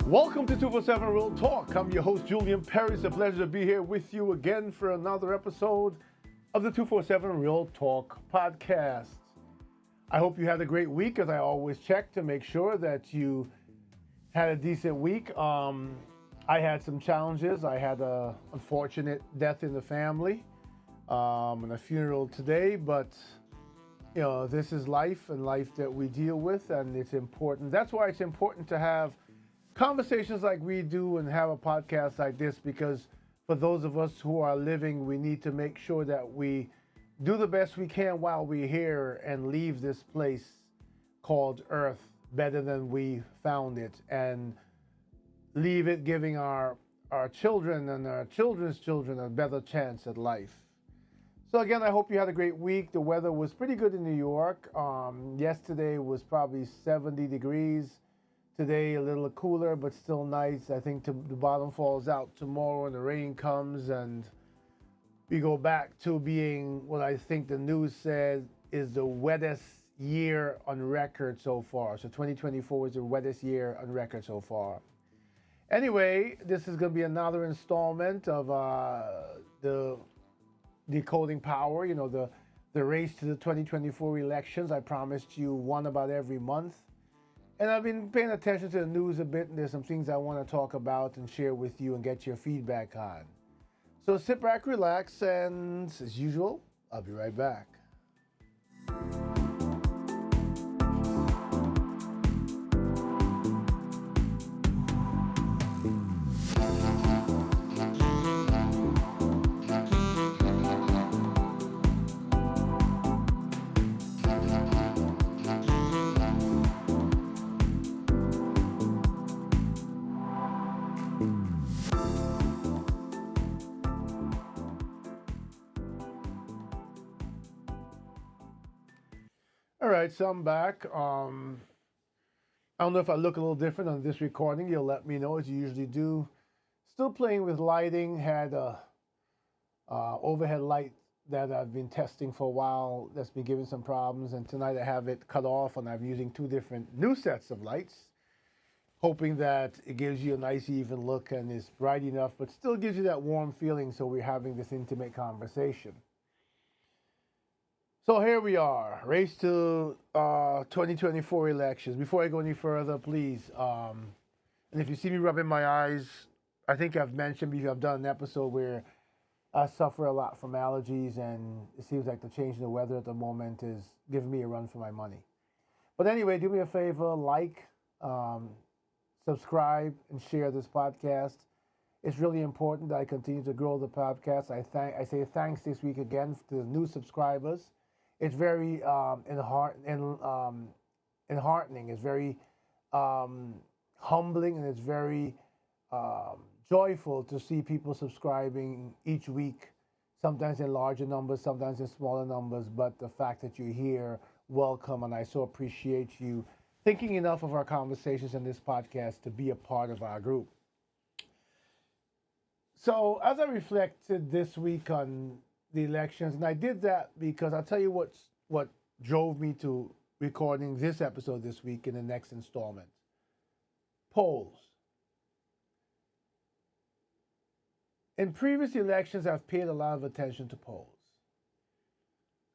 Welcome to 247 Real Talk. I'm your host, Julian Perry. It's a pleasure to be here with you again for another episode of the 247 Real Talk podcast. I hope you had a great week, as I always check to make sure that you had a decent week. I had some challenges. I had an unfortunate death in the family and a funeral today, but you know, this is life and life that we deal with, and it's important. That's why it's important to have conversations like we do and have a podcast like this, because for those of us who are living, we need to make sure that we do the best we can while we're here and leave this place called Earth better than we found it, and leave it giving our children and our children's children a better chance at life. So again, I hope you had a great week. The weather was pretty good in New York. Yesterday was probably 70 degrees. Today a little cooler, but still nice. I think the bottom falls out tomorrow and the rain comes, and we go back to being what I think the news said is the wettest year on record so far. So 2024 is the wettest year on record so far. Anyway, this is going to be another installment of the Decoding Power, you know, the race to the 2024 elections. I promised you one about every month. And I've been paying attention to the news a bit, and there's some things I want to talk about and share with you and get your feedback on. So sit back, relax, and as usual, I'll be right back. All right, so I'm back. I don't know if I look a little different on this recording. You'll let me know, as you usually do. Still playing with lighting. Had a overhead light that I've been testing for a while that's been giving some problems, and tonight I have it cut off, and I'm using two different new sets of lights, hoping that it gives you a nice even look and is bright enough, but still gives you that warm feeling, so we're having this intimate conversation. So here we are, race to 2024 elections. Before I go any further, please, and if you see me rubbing my eyes, I think I've mentioned before, I've done an episode where I suffer a lot from allergies, and it seems like the change in the weather at the moment is giving me a run for my money. But anyway, do me a favor, like, subscribe, and share this podcast. It's really important that I continue to grow the podcast. I say thanks this week again to the new subscribers. It's very enheartening. It's very humbling, and it's very joyful to see people subscribing each week, sometimes in larger numbers, sometimes in smaller numbers, but the fact that you're here, welcome, and I so appreciate you thinking enough of our conversations in this podcast to be a part of our group. So as I reflected this week on the elections, and I did that because I'll tell you what drove me to recording this episode this week in the next installment. Polls. In previous elections, I've paid a lot of attention to polls.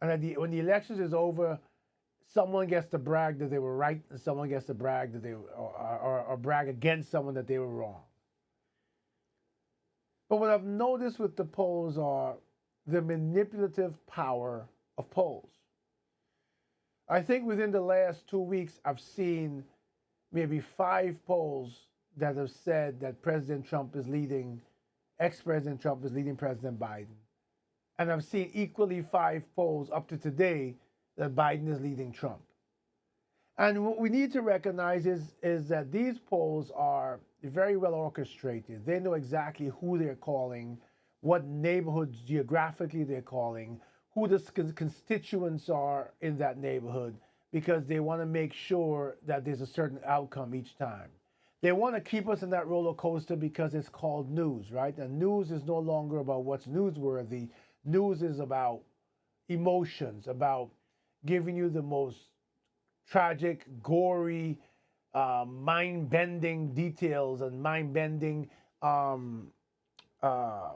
And when the elections is over, someone gets to brag that they were right, and someone gets to brag that they or brag against someone that they were wrong. But what I've noticed with the polls are the manipulative power of polls. I think within the last 2 weeks, I've seen maybe 5 polls that have said that President Trump is leading, ex-President Trump is leading President Biden. And I've seen equally 5 polls up to today that Biden is leading Trump. And what we need to recognize is that these polls are very well orchestrated. They know exactly who they're calling, what neighborhoods geographically they're calling, who the constituents are in that neighborhood, because they want to make sure that there's a certain outcome each time. They want to keep us in that roller coaster because it's called news, right? And news is no longer about what's newsworthy. News is about emotions, about giving you the most tragic, gory, mind-bending details and mind-bending um, uh,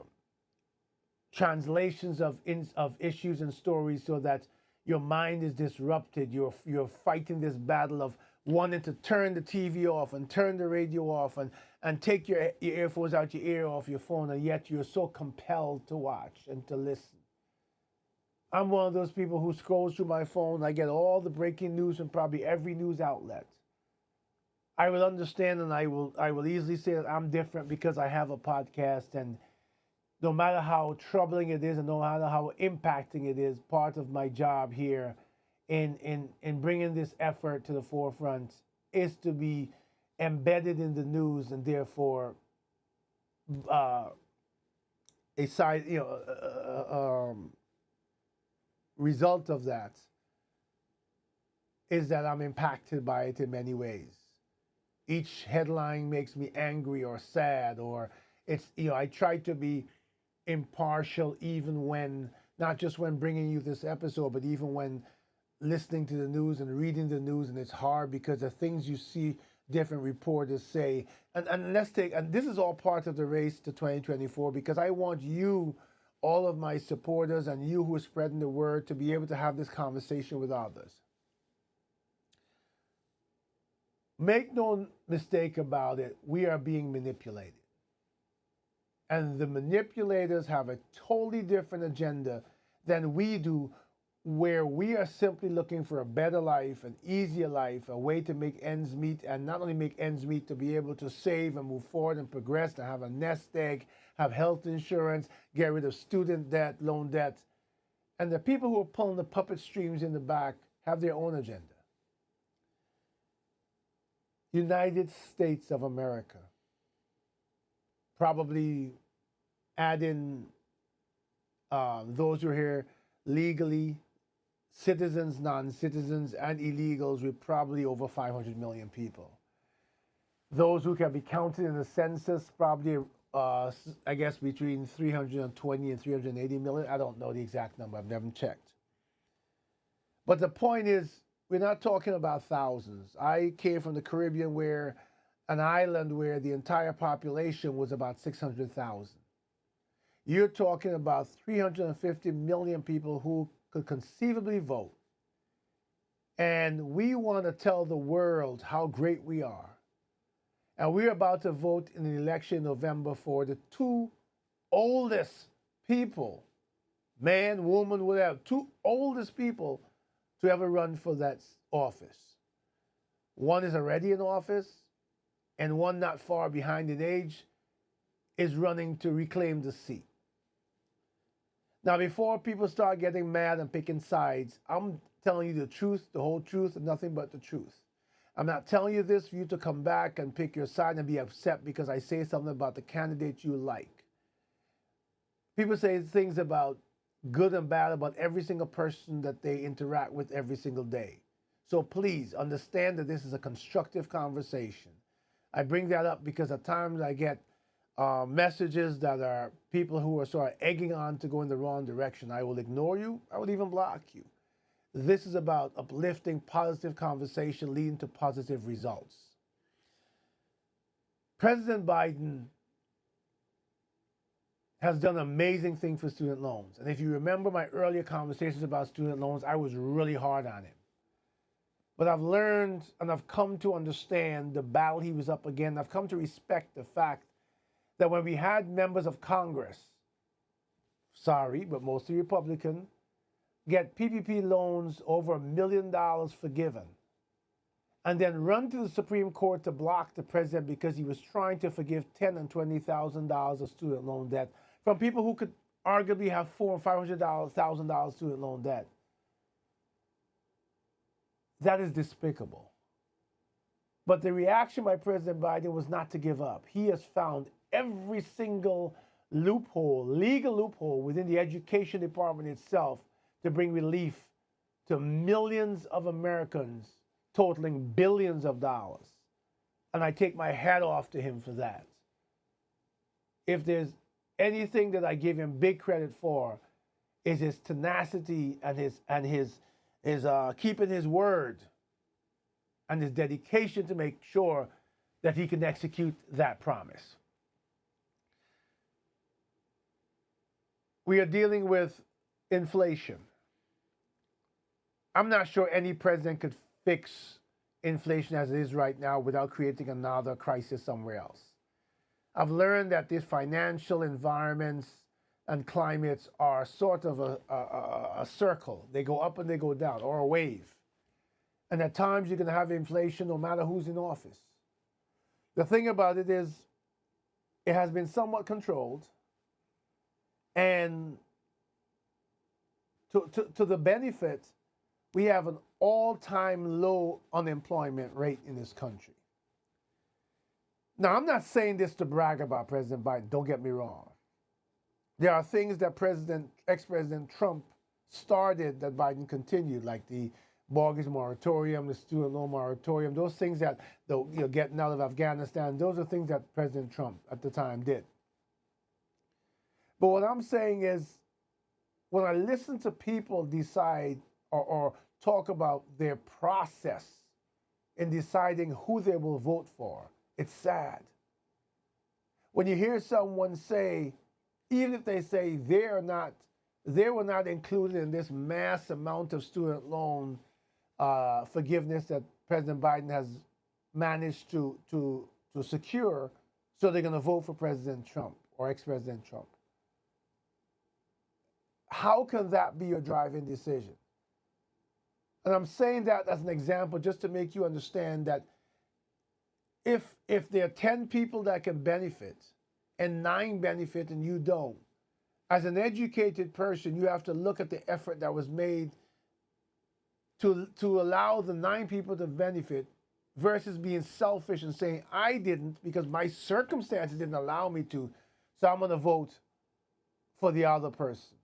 translations of issues and stories, so that your mind is disrupted. You're fighting this battle of wanting to turn the TV off and turn the radio off and take your earphones out your ear off your phone, and yet you're so compelled to watch and to listen. I'm one of those people who scrolls through my phone. I get all the breaking news from probably every news outlet. I will understand, and I will easily say that I'm different because I have a podcast, and no matter how troubling it is and no matter how impacting it is, part of my job here in bringing this effort to the forefront is to be embedded in the news, and therefore uh, a side, result of that is that I'm impacted by it in many ways. Each headline makes me angry or sad, or I try to be impartial, even when, not just when bringing you this episode, but even when listening to the news and reading the news. And it's hard because the things you see different reporters say, and this is all part of the race to 2024, because I want you, all of my supporters, and you who are spreading the word, to be able to have this conversation with others. Make no mistake about it, we are being manipulated. And the manipulators have a totally different agenda than we do, where we are simply looking for a better life, an easier life, a way to make ends meet, and not only make ends meet, to be able to save and move forward and progress, to have a nest egg, have health insurance, get rid of student debt, loan debt. And the people who are pulling the puppet strings in the back have their own agenda. United States of America, probably add in those who are here legally, citizens, non-citizens, and illegals, with probably over 500 million people. Those who can be counted in the census, probably, I guess, between 320 and 380 million. I don't know the exact number. I've never checked. But the point is, we're not talking about thousands. I came from the Caribbean, where an island where the entire population was about 600,000. You're talking about 350 million people who could conceivably vote. And we want to tell the world how great we are. And we're about to vote in an election in November for the two oldest people, man, woman, whatever, two oldest people to ever run for that office. One is already in office, and one not far behind in age is running to reclaim the seat. Now, before people start getting mad and picking sides, I'm telling you the truth, the whole truth, and nothing but the truth. I'm not telling you this for you to come back and pick your side and be upset because I say something about the candidate you like. People say things about good and bad about every single person that they interact with every single day. So please understand that this is a constructive conversation. I bring that up because at times I get messages that are people who are sort of egging on to go in the wrong direction. I will ignore you. I will even block you. This is about uplifting, positive conversation leading to positive results. President Biden has done an amazing thing for student loans. And if you remember my earlier conversations about student loans, I was really hard on him. But I've learned and I've come to understand the battle he was up against. I've come to respect the fact that when we had members of Congress, sorry, but mostly Republican, get PPP loans over $1 million forgiven, and then run to the Supreme Court to block the president because he was trying to forgive $10,000 and $20,000 of student loan debt from people who could arguably have $400,000 and $500,000 student loan debt. That is despicable. But the reaction by President Biden was not to give up. He has found every single loophole, legal loophole within the education department itself to bring relief to millions of Americans, totaling billions of dollars. And I take my hat off to him for that. If there's anything that I give him big credit for, is his tenacity and his keeping his word. and his dedication to make sure that he can execute that promise. We are dealing with inflation. I'm not sure any president could fix inflation as it is right now without creating another crisis somewhere else. I've learned that these financial environments and climates are sort of a circle. They go up and they go down, or a wave. And at times you're going to have inflation no matter who's in office. The thing about it is, it has been somewhat controlled, and to the benefit, we have an all-time low unemployment rate in this country. Now, I'm not saying this to brag about President Biden, don't get me wrong. There are things that ex-President Trump started that Biden continued, like the mortgage moratorium, the student loan moratorium, those things that, getting out of Afghanistan, those are things that President Trump at the time did. But what I'm saying is, when I listen to people decide or talk about their process in deciding who they will vote for, it's sad. When you hear someone say, even if they say they were not included in this mass amount of student loan forgiveness that President Biden has managed to secure, so they're going to vote for President Trump or ex-President Trump. How can that be your driving decision? And I'm saying that as an example just to make you understand that if there are 10 people that can benefit and 9 benefit and you don't, as an educated person, you have to look at the effort that was made to allow the 9 people to benefit versus being selfish and saying, I didn't because my circumstances didn't allow me to, so I'm going to vote for the other person.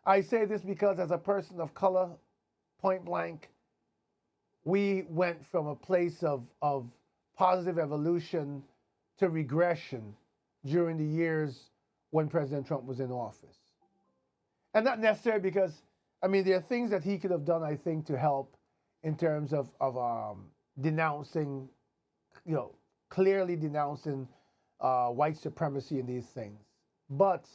I say this because as a person of color, point blank, we went from a place of positive evolution to regression during the years when President Trump was in office. And not necessarily because, there are things that he could have done, I think, to help in terms of denouncing, clearly denouncing white supremacy and these things. But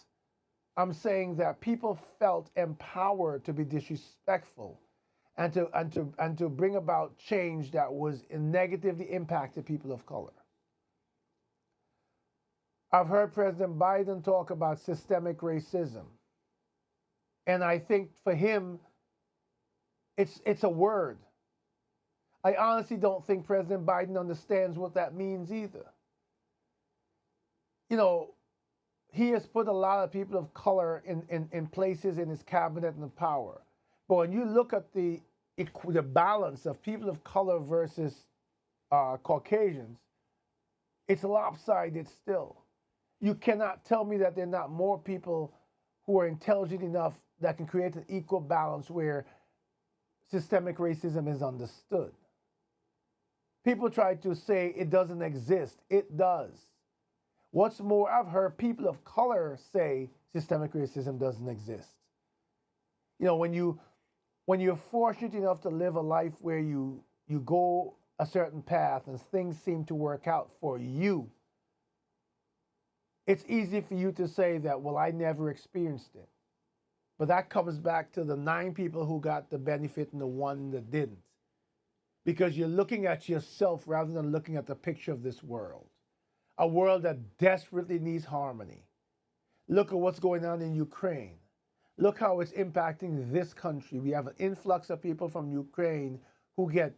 I'm saying that people felt empowered to be disrespectful and to bring about change that was negatively impacted people of color. I've heard President Biden talk about systemic racism. And I think for him, it's a word. I honestly don't think President Biden understands what that means either. He has put a lot of people of color in places in his cabinet and power. But when you look at the balance of people of color versus Caucasians, it's lopsided still. You cannot tell me that there are not more people who are intelligent enough that can create an equal balance where systemic racism is understood. People try to say it doesn't exist. It does. What's more, I've heard people of color say systemic racism doesn't exist. When you're fortunate enough to live a life where you go a certain path and things seem to work out for you, it's easy for you to say that, well, I never experienced it. But that comes back to the 9 people who got the benefit and the 1 that didn't. Because you're looking at yourself rather than looking at the picture of this world. A world that desperately needs harmony. Look at what's going on in Ukraine. Look how it's impacting this country. We have an influx of people from Ukraine who get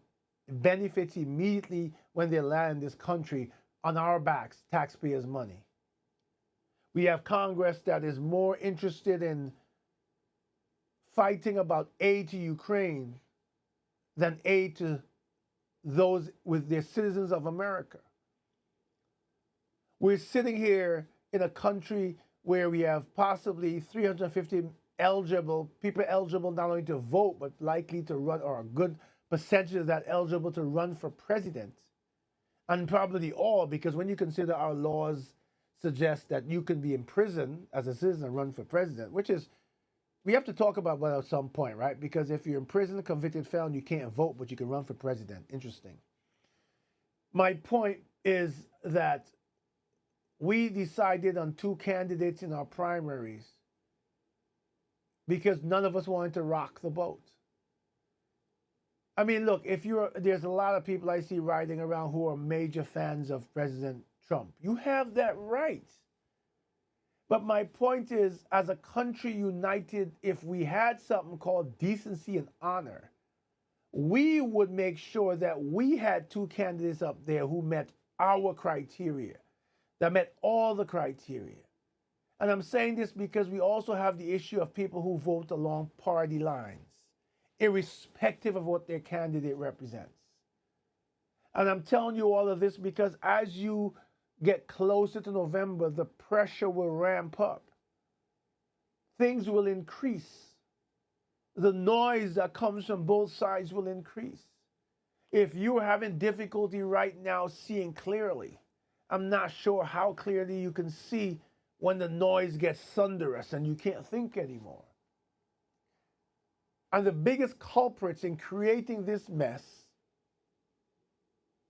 benefits immediately when they land this country on our backs, taxpayers' money. We have Congress that is more interested in fighting about aid to Ukraine than aid to those with their citizens of America. We're sitting here in a country where we have possibly 350 people eligible not only to vote, but likely to run, or a good percentage of that eligible to run for president. And probably all, because when you consider our laws suggest that you can be in prison as a citizen and run for president, which is, we have to talk about that at some point, right? Because if you're in prison, convicted felon, you can't vote, but you can run for president. Interesting. My point is that we decided on two candidates in our primaries because none of us wanted to rock the boat. I mean, look, there's a lot of people I see riding around who are major fans of President Trump. You have that right. But my point is, as a country united, if we had something called decency and honor, we would make sure that we had two candidates up there who met our criteria, that met all the criteria. And I'm saying this because we also have the issue of people who vote along party lines, irrespective of what their candidate represents. And I'm telling you all of this because as you get closer to November, the pressure will ramp up. Things will increase. The noise that comes from both sides will increase. If you're having difficulty right now seeing clearly, I'm not sure how clearly you can see when the noise gets thunderous and you can't think anymore. And the biggest culprits in creating this mess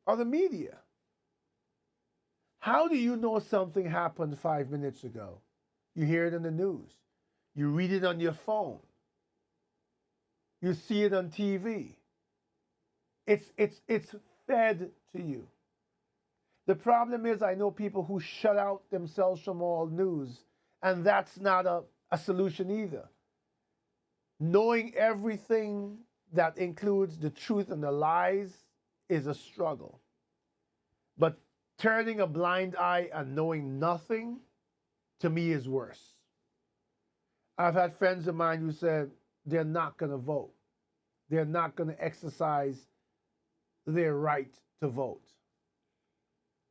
are the media. How do you know something happened 5 minutes ago? You hear it in the news. You read it on your phone. You see it on TV. It's fed to you. The problem is I know people who shut out themselves from all news, and that's not a solution either. Knowing everything that includes the truth and the lies is a struggle. But turning a blind eye and knowing nothing, to me, is worse. I've had friends of mine who said they're not going to vote. They're not going to exercise their right to vote.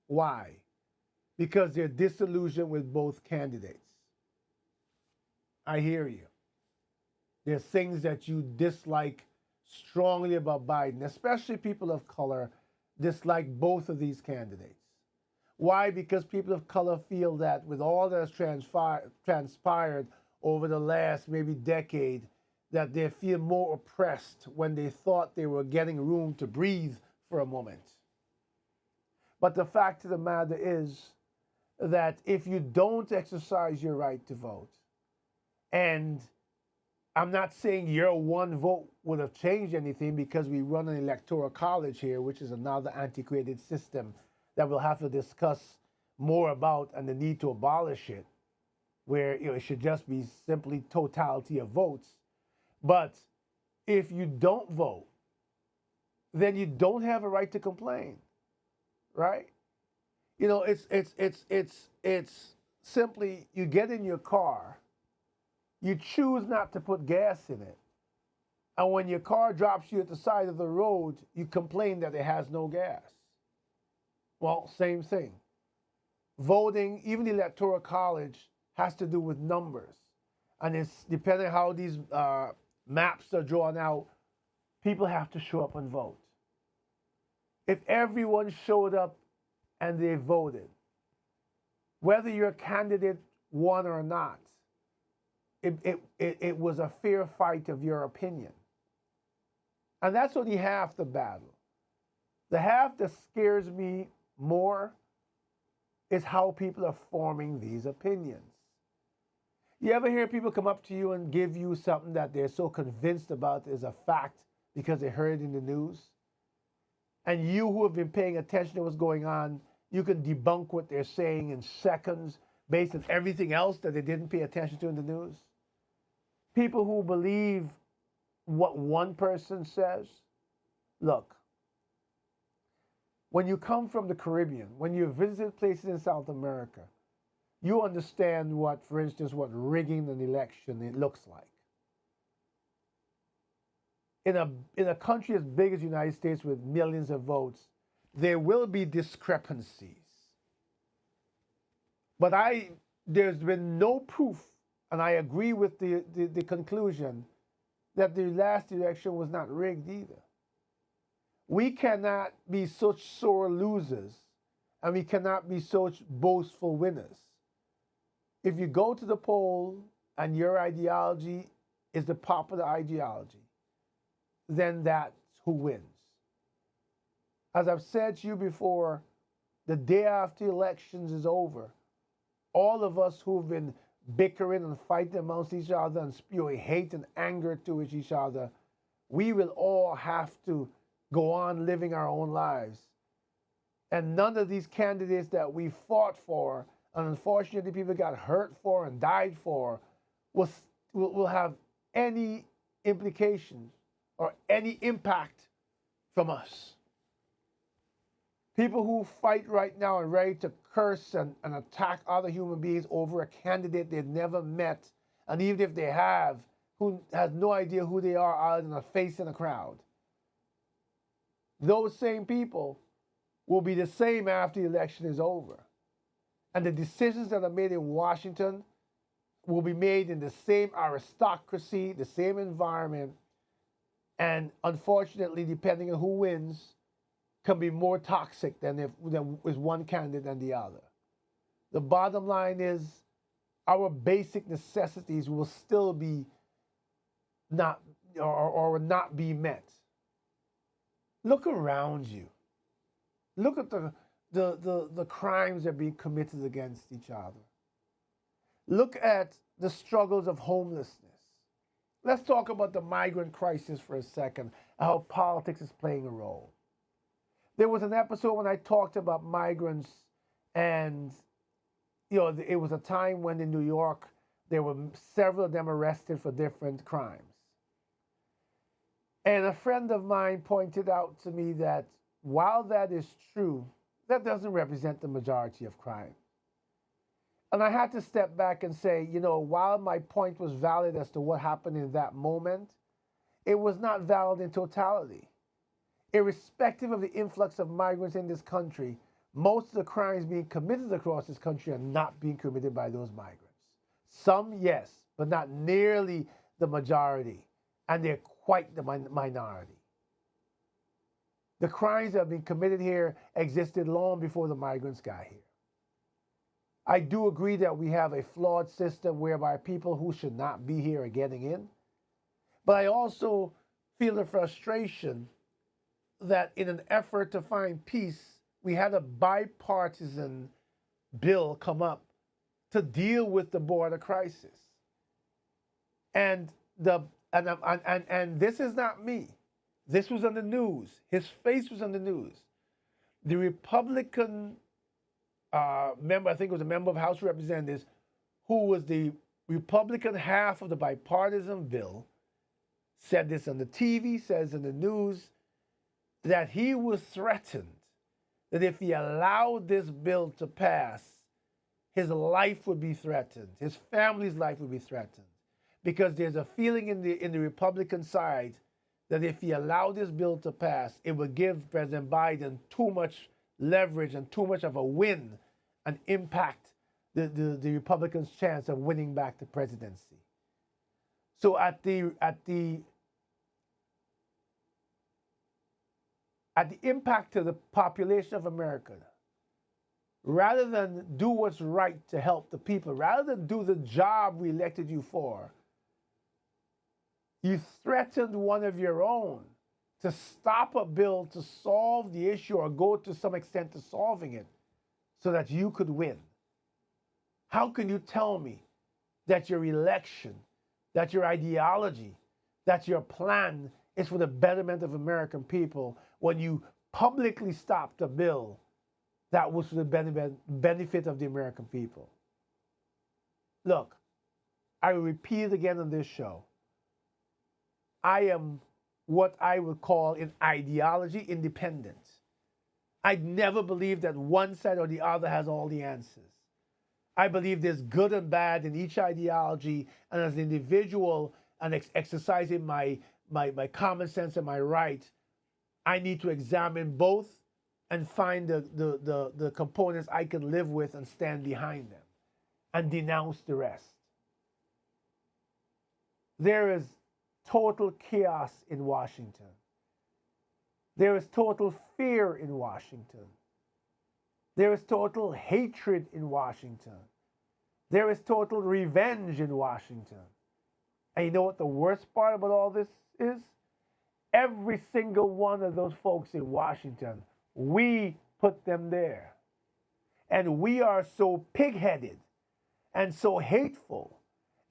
Why? Because they're disillusioned with both candidates. I hear you. There's things that you dislike strongly about Biden, especially people of color dislike both of these candidates. Why? Because people of color feel that with all that has transpired over the last maybe decade, that they feel more oppressed when they thought they were getting room to breathe for a moment. But the fact of the matter is that if you don't exercise your right to vote, and I'm not saying your one vote would have changed anything because we run an electoral college here, which is another antiquated system that we'll have to discuss more about and the need to abolish it, where it should just be simply totality of votes. But if you don't vote, then you don't have a right to complain, right? It's simply you get in your car, you choose not to put gas in it, and when your car drops you at the side of the road, you complain that it has no gas. Well, same thing. Voting, even the electoral college, has to do with numbers, and it's depending on how these maps are drawn out, people have to show up and vote. If everyone showed up and they voted, whether your candidate won or not, it was a fair fight of your opinion. And that's only half the battle. The half that scares me more is how people are forming these opinions. You ever hear people come up to you and give you something that they're so convinced about is a fact because they heard it in the news? And you who have been paying attention to what's going on, you can debunk what they're saying in seconds based on everything else that they didn't pay attention to in the news? People who believe what one person says. Look, when you come from the Caribbean, when you visit places in South America, you understand what, for instance, what rigging an election it looks like. In a country as big as the United States with millions of votes, there will be discrepancies. But there's been no proof, and I agree with the conclusion, that the last election was not rigged either. We cannot be such sore losers, and we cannot be such boastful winners. If you go to the poll and your ideology is the popular ideology, then that's who wins. As I've said to you before, the day after elections is over, all of us who've been bickering and fighting amongst each other and spewing hate and anger to each other, we will all have to go on living our own lives. And none of these candidates that we fought for, and unfortunately people got hurt for and died for, will have any implications or any impact from us. People who fight right now are ready to curse and attack other human beings over a candidate they've never met, and even if they have, who has no idea who they are other than a face in a crowd. Those same people will be the same after the election is over. And the decisions that are made in Washington will be made in the same aristocracy, the same environment, and unfortunately, depending on who wins, can be more toxic than if one candidate than the other. The bottom line is our basic necessities will still be not or not be met. Look around you. Look at the crimes that are being committed against each other. Look at the struggles of homelessness. Let's talk about the migrant crisis for a second, how politics is playing a role. There was an episode when I talked about migrants, and it was a time when in New York there were several of them arrested for different crimes. And a friend of mine pointed out to me that while that is true, that doesn't represent the majority of crime. And I had to step back and say, while my point was valid as to what happened in that moment, it was not valid in totality. Irrespective of the influx of migrants in this country, most of the crimes being committed across this country are not being committed by those migrants. Some, yes, but not nearly the majority. And they're quite the minority. The crimes that have been committed here existed long before the migrants got here. I do agree that we have a flawed system whereby people who should not be here are getting in. But I also feel the frustration that in an effort to find peace, we had a bipartisan bill come up to deal with the border crisis. And this is not me. This was on the news. His face was on the news. The Republican member, I think it was a member of House of Representatives, who was the Republican half of the bipartisan bill, said this on the TV, says in the news, that he was threatened that if he allowed this bill to pass, his life would be threatened, his family's life would be threatened, because there's a feeling in the Republican side that if he allowed this bill to pass, it would give President Biden too much leverage and too much of a win and impact the Republicans' chance of winning back the presidency. So at the impact to the population of America, rather than do what's right to help the people, rather than do the job we elected you for, you threatened one of your own to stop a bill to solve the issue or go to some extent to solving it so that you could win. How can you tell me that your election, that your ideology, that your plan is for the betterment of American people when you publicly stopped a bill that was for the benefit of the American people? Look, I will repeat it again on this show. I am what I would call in ideology independent. I never believe that one side or the other has all the answers. I believe there's good and bad in each ideology, and as an individual and exercising my common sense and my right, I need to examine both and find the components I can live with and stand behind them and denounce the rest. There is total chaos in Washington. There is total fear in Washington. There is total hatred in Washington. There is total revenge in Washington. And you know what the worst part about all this is? Every single one of those folks in Washington, we put them there. And we are so pig-headed and so hateful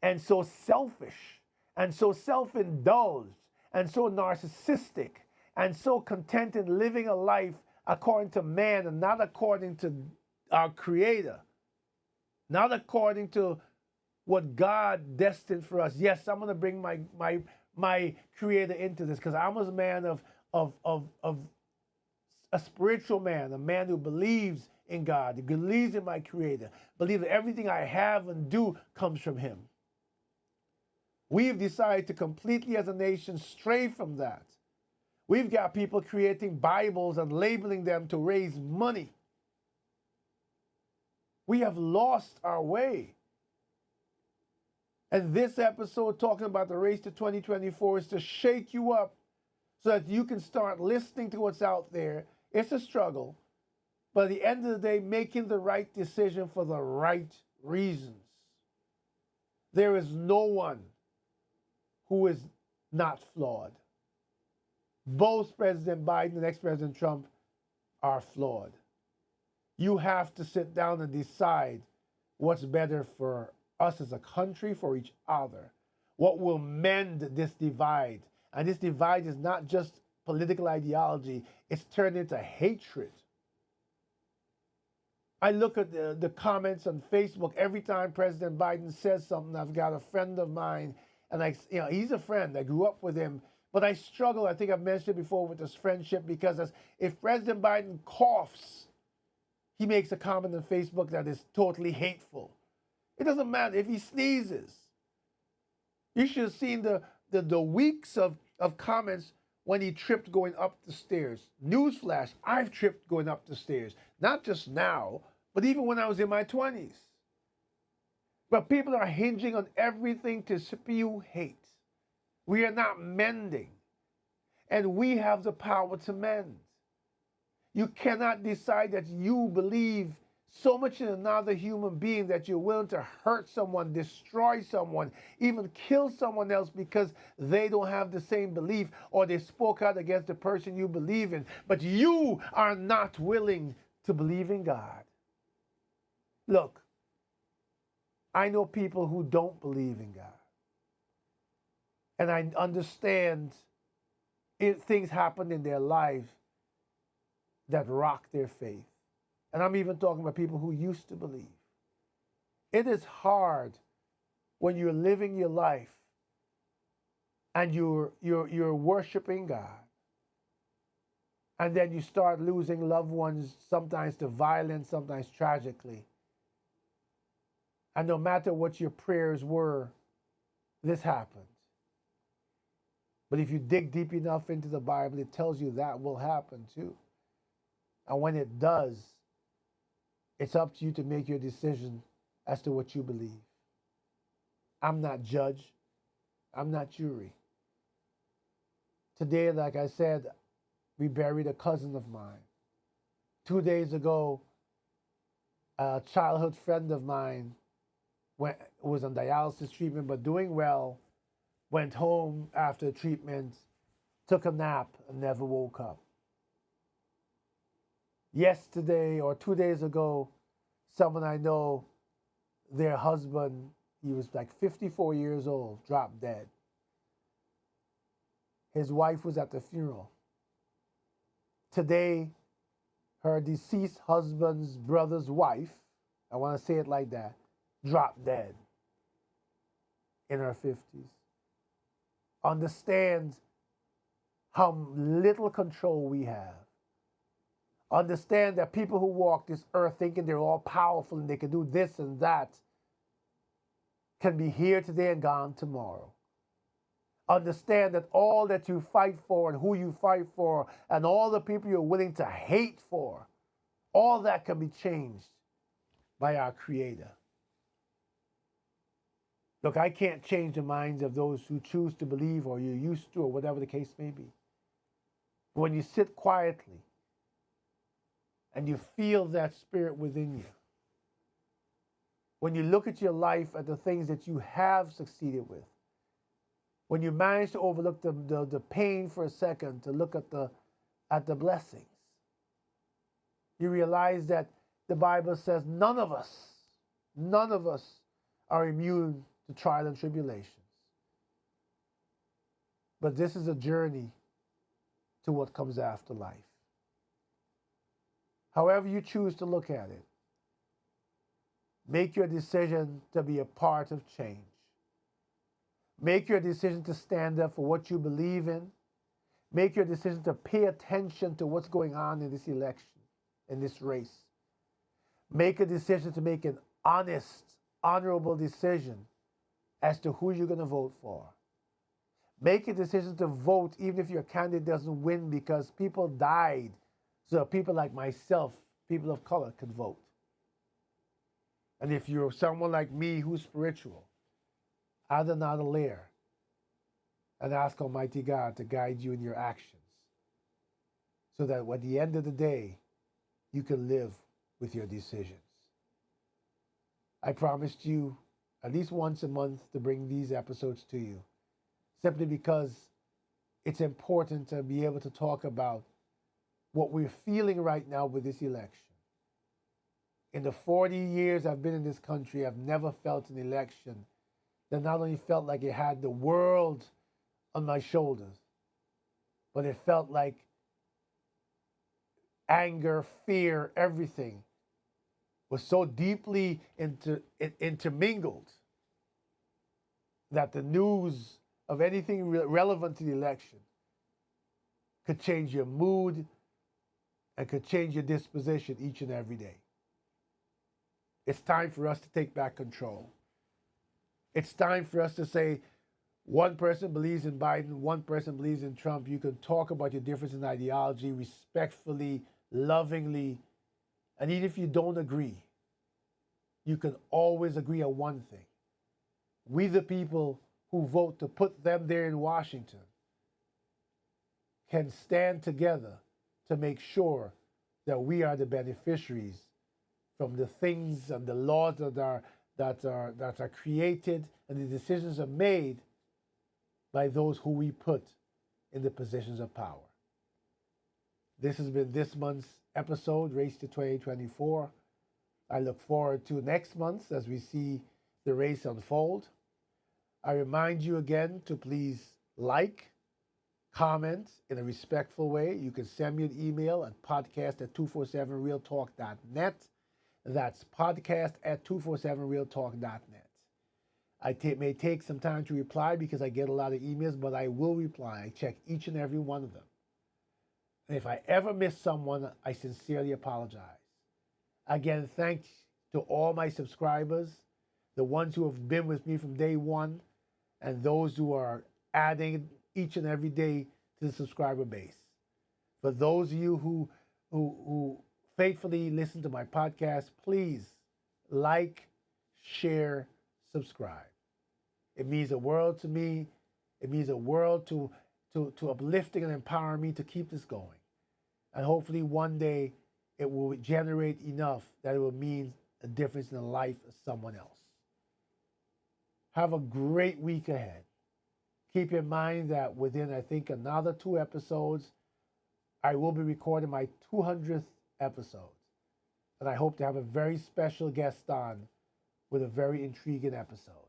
and so selfish and so self-indulged and so narcissistic and so content in living a life according to man and not according to our Creator, not according to what God destined for us. Yes, I'm going to bring my Creator into this because I'm a man of a spiritual man, a man who believes in God, who believes in my Creator, believes that everything I have and do comes from Him. We've decided to completely, as a nation, stray from that. We've got people creating Bibles and labeling them to raise money. We have lost our way. And this episode, talking about the race to 2024, is to shake you up so that you can start listening to what's out there. It's a struggle, but at the end of the day, making the right decision for the right reasons. There is no one who is not flawed. Both President Biden and ex-President Trump are flawed. You have to sit down and decide what's better for us as a country, for each other. What will mend this divide? And this divide is not just political ideology, it's turned into hatred. I look at the comments on Facebook every time President Biden says something. I've got a friend of mine, and he's a friend. I grew up with him, but I struggle. I think I've mentioned it before with this friendship because if President Biden coughs, he makes a comment on Facebook that is totally hateful. It doesn't matter if he sneezes. You should have seen the weeks of comments when he tripped going up the stairs. Newsflash, I've tripped going up the stairs. Not just now, but even when I was in my 20s. But people are hinging on everything to spew hate. We are not mending. And we have the power to mend. You cannot decide that you believe so much in another human being that you're willing to hurt someone, destroy someone, even kill someone else because they don't have the same belief or they spoke out against the person you believe in. But you are not willing to believe in God. Look, I know people who don't believe in God. And I understand things happen in their life that rock their faith. And I'm even talking about people who used to believe. It is hard when you're living your life and you're worshiping God. And then you start losing loved ones, sometimes to violence, sometimes tragically. And no matter what your prayers were, this happened. But if you dig deep enough into the Bible, it tells you that will happen too. And when it does, it's up to you to make your decision as to what you believe. I'm not judge. I'm not jury. Today, like I said, we buried a cousin of mine. 2 days ago, a childhood friend of mine was on dialysis treatment, but doing well, went home after treatment, took a nap, and never woke up. Yesterday or 2 days ago, someone I know, their husband, he was like 54 years old, dropped dead. His wife was at the funeral. Today, her deceased husband's brother's wife, I want to say it like that, dropped dead in her 50s. Understand how little control we have. Understand that people who walk this earth thinking they're all powerful and they can do this and that can be here today and gone tomorrow. Understand that all that you fight for and who you fight for and all the people you're willing to hate for, all that can be changed by our Creator. Look, I can't change the minds of those who choose to believe or you're used to or whatever the case may be. But when you sit quietly and you feel that spirit within you, when you look at your life at the things that you have succeeded with, When you manage to overlook the pain for a second to look at the blessings, you realize that the Bible says none of us are immune to trial and tribulations. But this is a journey to what comes after life. However you choose to look at it, make your decision to be a part of change. Make your decision to stand up for what you believe in. Make your decision to pay attention to what's going on in this election, in this race. Make a decision to make an honest, honorable decision as to who you're going to vote for. Make a decision to vote even if your candidate doesn't win, because people died so people like myself, people of color, could vote. And if you're someone like me who's spiritual, add another layer and ask Almighty God to guide you in your actions so that at the end of the day, you can live with your decisions. I promised you at least once a month to bring these episodes to you, simply because it's important to be able to talk about what we're feeling right now with this election. In the 40 years I've been in this country, I've never felt an election that not only felt like it had the world on my shoulders, but it felt like anger, fear, everything was so deeply intermingled that the news of anything relevant to the election could change your mood and could change your disposition each and every day. It's time for us to take back control. It's time for us to say, one person believes in Biden, one person believes in Trump. You can talk about your difference in ideology respectfully, lovingly, and even if you don't agree, you can always agree on one thing. We, the people who vote to put them there in Washington, can stand together to make sure that we are the beneficiaries from the things and the laws that are created and the decisions are made by those who we put in the positions of power. This has been this month's episode, Race to 2024. I look forward to next month as we see the race unfold. I remind you again to please like, comment in a respectful way. You can send me an email at podcast@247realtalk.net. That's podcast@247realtalk.net. I may take some time to reply because I get a lot of emails, but I will reply. I check each and every one of them. And if I ever miss someone, I sincerely apologize. Again, thanks to all my subscribers, the ones who have been with me from day one, and those who are adding each and every day to the subscriber base. For those of you who faithfully listen to my podcast, please like, share, subscribe. It means a world to me. It means a world to uplifting and empowering me to keep this going. And hopefully one day it will generate enough that it will mean a difference in the life of someone else. Have a great week ahead. Keep in mind that within, I think, another 2 episodes, I will be recording my 200th episode. And I hope to have a very special guest on with a very intriguing episode.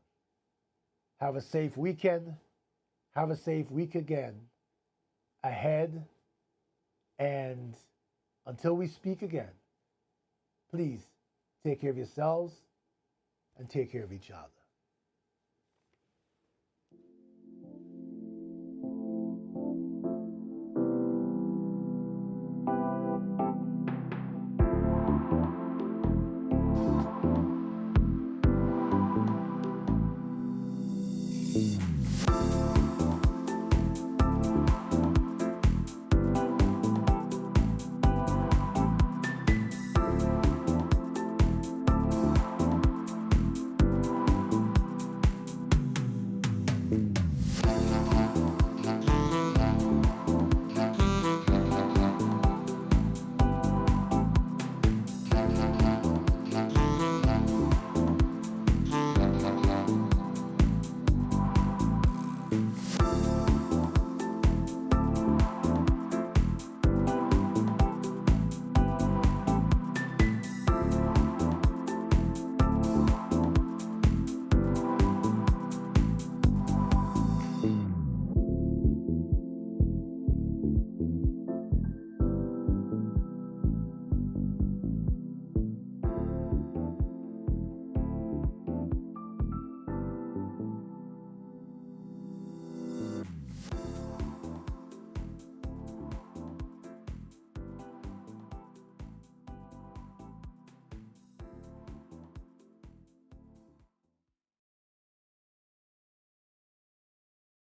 Have a safe weekend. Have a safe week again ahead. And until we speak again, please take care of yourselves and take care of each other.